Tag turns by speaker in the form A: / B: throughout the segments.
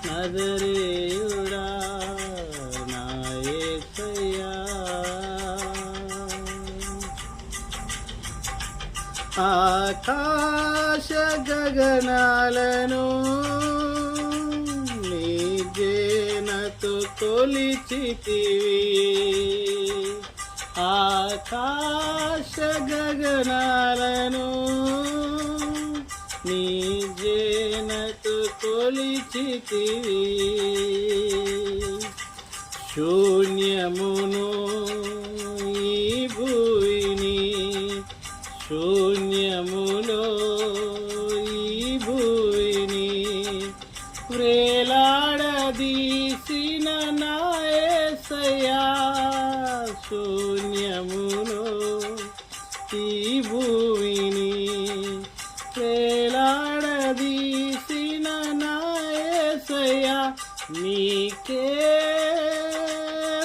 A: నజరేయుడా నా యేసయ్యా. ఆకాశ గగనాలను నీ జేనతో కొలిచితివి. ఆకాశ గగనాలను నీ జేనతో కొలిచితివి. శూన్యమును ఈ భూమిని శూన్యములో ఈ భూమిని వ్రేలాడదీసిన నా యేసయ్యా. శూన్యములో ఈ భూమిని వ్రేలాడదీసిన నా యేసయ్యా. నీకే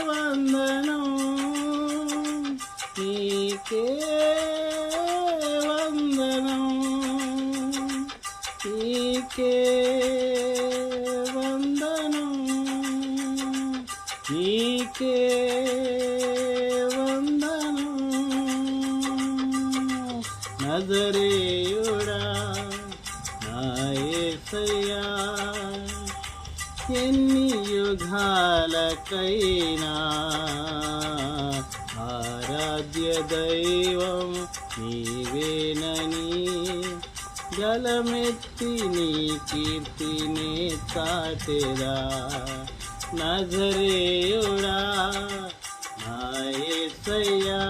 A: వందనం, నీకే వందనం, నీకే వందనం, నీకే వందనం. నజరేయుడా నా యేసయ్యా. ఎన్ని యుగాలకైనా ఆరాధ్య దైవం నీవేనని గలమెత్తి నీ కీర్తినే చాటెదా. నజరేయుడా నా యేసయ్యా.